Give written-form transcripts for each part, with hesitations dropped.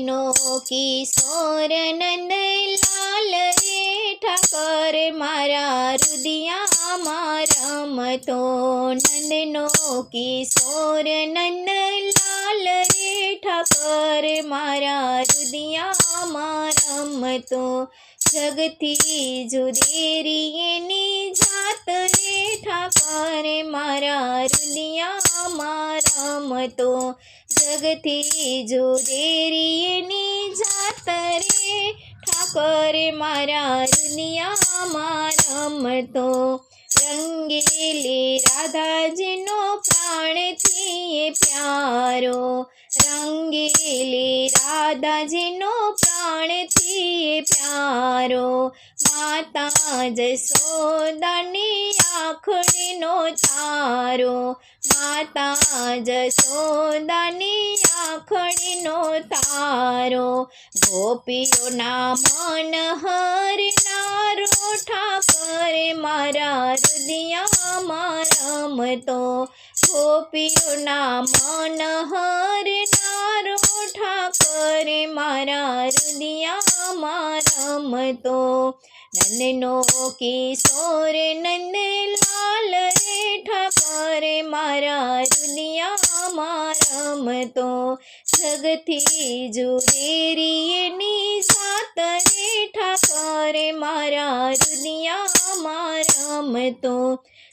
નંદનો કિશોર નંદલાલ રે ઠાકર મારા રુદિયામાં રમતો. નંદનો કિશોર નંદલાલ રે ઠાકર મારા રુદિયામાં રમતો. જગથી જુદેરી એની જાત રે ઠાકર મારા રુદિયામાં રમતો. જગથી જુદેરી એની જાત રે ઠાકર મારા રુદિયામાં રમતો. રંગેલી રાધાજીનો પ્રાણથી પ્યારો. રંગેલી રાધાજીનો પ્રાણથી પ્યારો. માતા જશોદાની આંખડીનો તારો. માતા જશોદાની આંખડીનો તારો. ગોપીઓના મન હરનારો ઠાકર મારા રુદિયામાં રમતો. ગોપીઓના મન હરનારો ઠાકર મારા રુદિયામાં રમતો. નંદનો કિશોર નંદલાલ રે ઠાકર મારા રુદિયામાં રમતો. જગથી જુદેરી એની જાત રે ઠાકર મારા રુદિયામાં રમતો.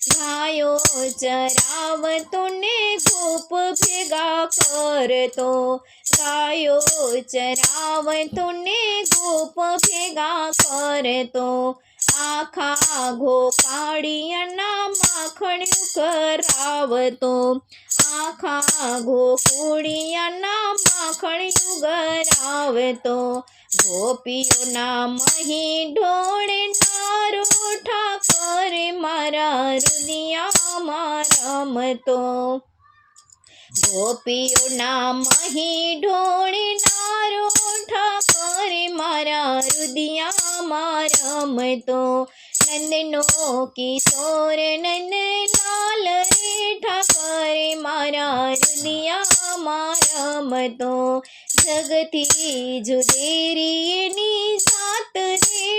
ગાયો ચરાવતો ને ગોપ ભેગા કરતો. ગાયો ચરાવતો ને ગોપ ભેગા કરતો. આખા ગોકાળિયાના માખણ્યું કરાવતો. આખા ગોકુળિયાના માખણ્યું કરાવતો. ગોપીઓના મહી ઢોળનારો ઠાકર મારા રુદિયામાં રમતો. ગોપીઓના મહી ઢોળનારો ઠાકર મારા રુદિયામાં રમતો. નંદનો કિશોર નંદલાલ રે ઠાકર મારા રુદિયામાં રમતો. જગથી જુદેરી એની જાત રે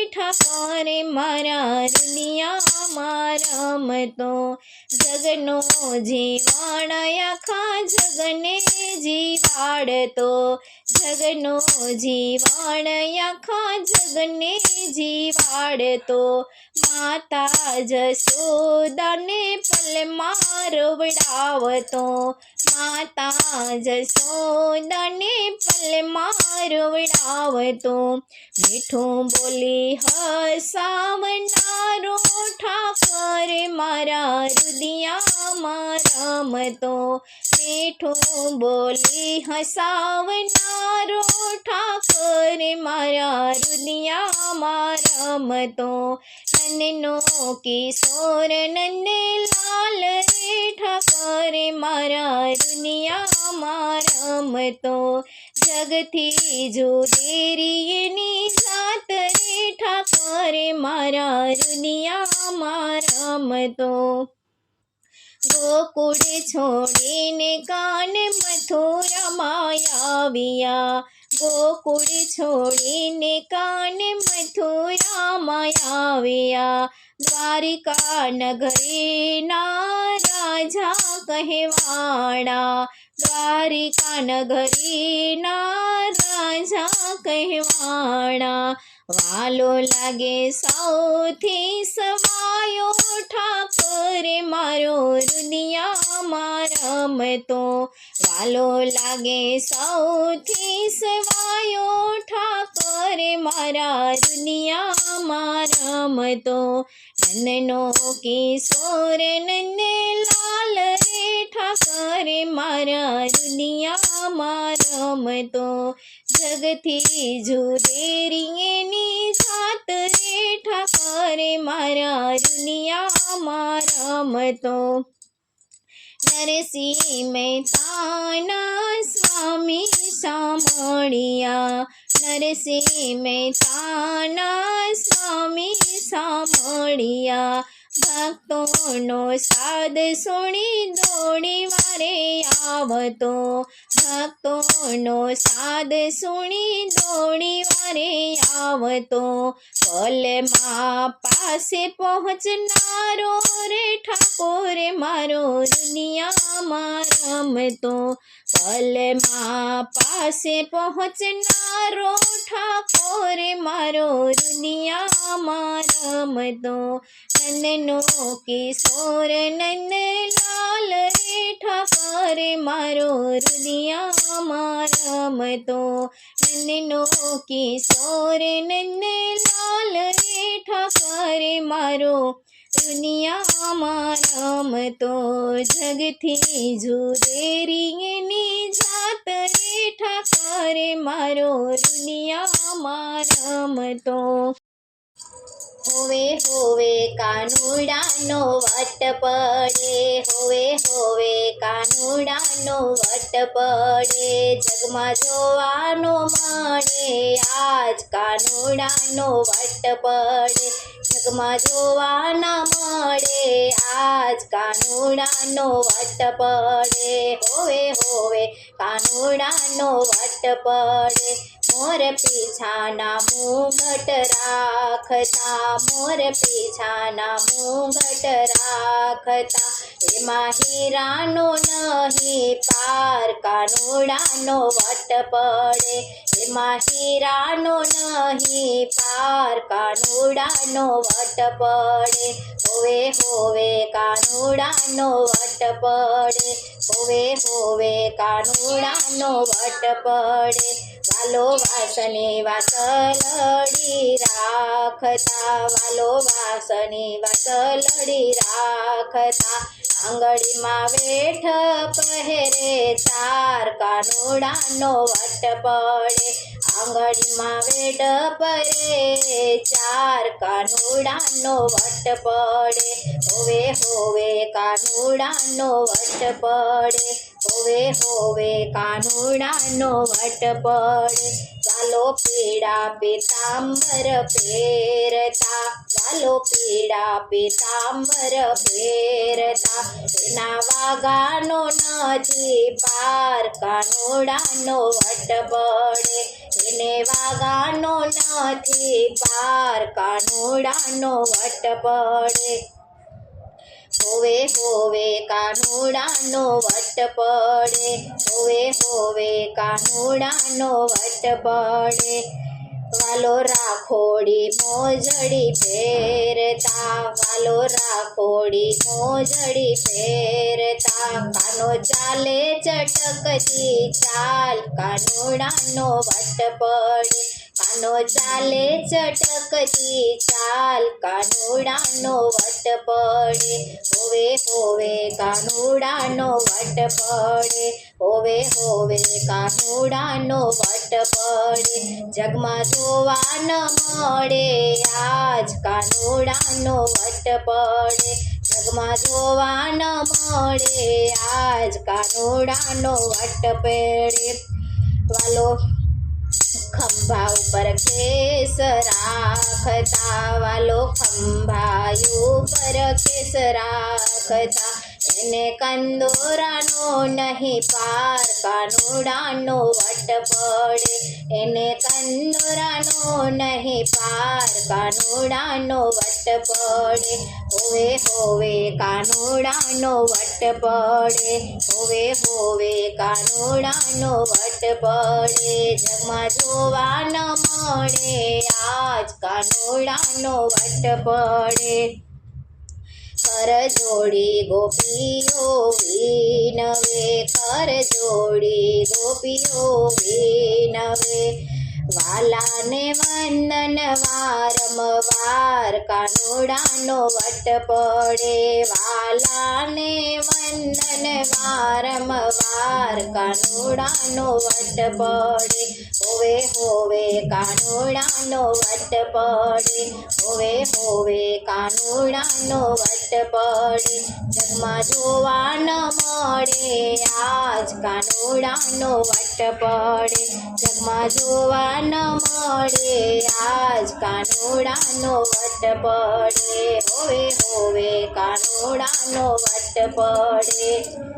ઠાકર મારા રુદિયામાં રમતો. જગનો જીવણ આખા જગને જીવાડતો. જગનો જીવણ આખા જગને જીવાડતો. માતા જશોદાને પલમાં રવડાવતો. માતા જશોદાને પલમાં રવડાવતો. મીઠું બોલી હસાવનારો ઠાકર મારા રુદિયામાં રમતો. મીઠું બોલી હસાવનારો ઠાકર મારા રુદિયામાં રમતો. નંદનો કિશોર નંદલાલ રે ઠાકર મારા રુદિયામાં રમતો. જગથી જુદેરી એની જાત રે ઠાકર મારા રુદિયામાં રમતો. ગોકુળ છોડીને કાન મથુરામાં આવ્યા. ગોકુળ છોડીને કાન મથુરામાં આવ્યા. દ્વારિકા નગરીના રાજા કહેવાડા. દ્વારિકા નગરીના રાજા કહેવાડા. વાલો લાગે સૌથી સવાયો ઠાકર મારો રુદિયામાં રમતો. વાલો લાગે સૌથી સવાયો ઠાકર મારા રુદિયામાં રમતો. નંદનો કિશોર નંદલાલ રે ઠાકર મારા રુદિયામાં રમતો. જગથી જુદેરી એની જાત રે ઠાકર મારા રુદિયામાં રમતો. નરસિંહ મહેતાના સ્વામી સાંભળ્યા. નરસિંહ મહેતાના સ્વામી સાંભળ્યા. ભક્તોનો સાદ સુણી દોડી વારે આવતો, ભક્તોનો સાદ સુણી દોડી વારે આવતો, પલમાં પાસે પહોંચનારો રે ઠાકોર મારો દુનિયામાં રમતો, પલમાં પાસે પહોંચનારો ઠાકોર મારો દુનિયામાં રમતો, નંદનો કિશોર નંદલાલ રે ઠાકોર મારો દુનિયામાં રમતો, નંદનો કિશોર નંદલાલ રે ઠાકોર મારો દુનિયામાં રમતો, જગથી જુદેરી એની જાત રે ઠાકોર મારો દુનિયામાં રમતો. હોવે હોવે કાનુડાનો વટ પડે, હોવે હોવે કાનુડાનો વટ પડે, જગમાં જોવાનો મળે આજ કાનુડાનો વટ પડે, જગમાં જોવાના મળે આજ કાનુડાનો વટ પડે, હોવે હોવે કાનુડાનો વટ પડે, મોર પીછાના મુંગટ રાખતા, મોર પીછાના મુંગટ રાખતા, એમાં હીરાનો નહીં પાર કાનુડાનો વટ પડે, એમાં હીરાનો નહીં પાર કાનુડાનો વટ પડે, હોવે હોવે કાનુડાનો વટ પડે, હોવે હોવે કાનુડાનો વટ પડે, વાલો વાસને વાસલડી રાખતા, વાલો વાસને વાસલડી રાખતા, આંગળીમાં વેઠ પહેરે ચાર કાનુડાનો વટ પડે, આંગળીમાં વેઠ પહેરે ચાર કાનુડાનો વટ પડે, હોવે હોવે કાનુડાનો વટ પડે, હોવે હોવે કાનુડાનો વટ પડે, વાલો પીળા પીતાંબર પહેરતા, વાલો પીળા પીતાંબર પહેરતા, એના વાગાનો નથી પાર કાનુડાનો વટ પડે, એને વાગાનો નથી પાર કાનુડાનો વટ પડે, હોવે હોવે કાનુડાનો વટ પડે, હોવે હોવે કાનુડાનો વટ પડે, વાલો રાખોડી મોજડી પહેરતા, વાલો રાખોડી મોજડી પહેરતા, કાનો ચાલે ચટકતી ચાલ કાનુડાનો વટ પડે, કાનો ચાલે ચટકતી ચાલ કાનુડાનો વટ પડે, હોવે હોવે કાનુડાનો વટ પડે, હોવે હોવે કાનુડાનો વટ પડે, જગમાં જોવા ન મળે આજ કાનુડાનો વટ પડે, જગમાં જોવા ન મળે આજ કાનુડાનો વટ પડે, વાલો ખંભા ઉપર કેસ રાખતા, વાલો ખંભા ઉપર કેસ રાખતા, એને કંદોરાનો નહીં પાર કાનુડાનો વટ પડે, એને કંદોરાનો નહીં પાર કાનુડાનો વટ પડે, હોવે હોવે કાનુડાનો વટ પડે, હોવે હોવે કાનુડાનો વટ પડે, જગમાં જોવા ન મળે આજ કાનુડાનો વટ પડે, કર જોડી ગોપીઓ વિનવે, કર જોડી ગોપીઓ વિનવે, વાલાને વંદન વારંવાર કાનુડાનો વટ પડે, વાલાને વંદન વારંવાર કાનુડાનો વટ પડે, હોવે હોવે કાનુડાનો વટ પડે હોવે હોવે કાનુડાનો વટ પડે જગમાં જોવા ન મળે આજ કાનુડાનો વટ પડે જગમાં જોવા ન મળે આજ કાનુડાનો વટ પડે હોવે હોવે કાનુડાનો વટ પડે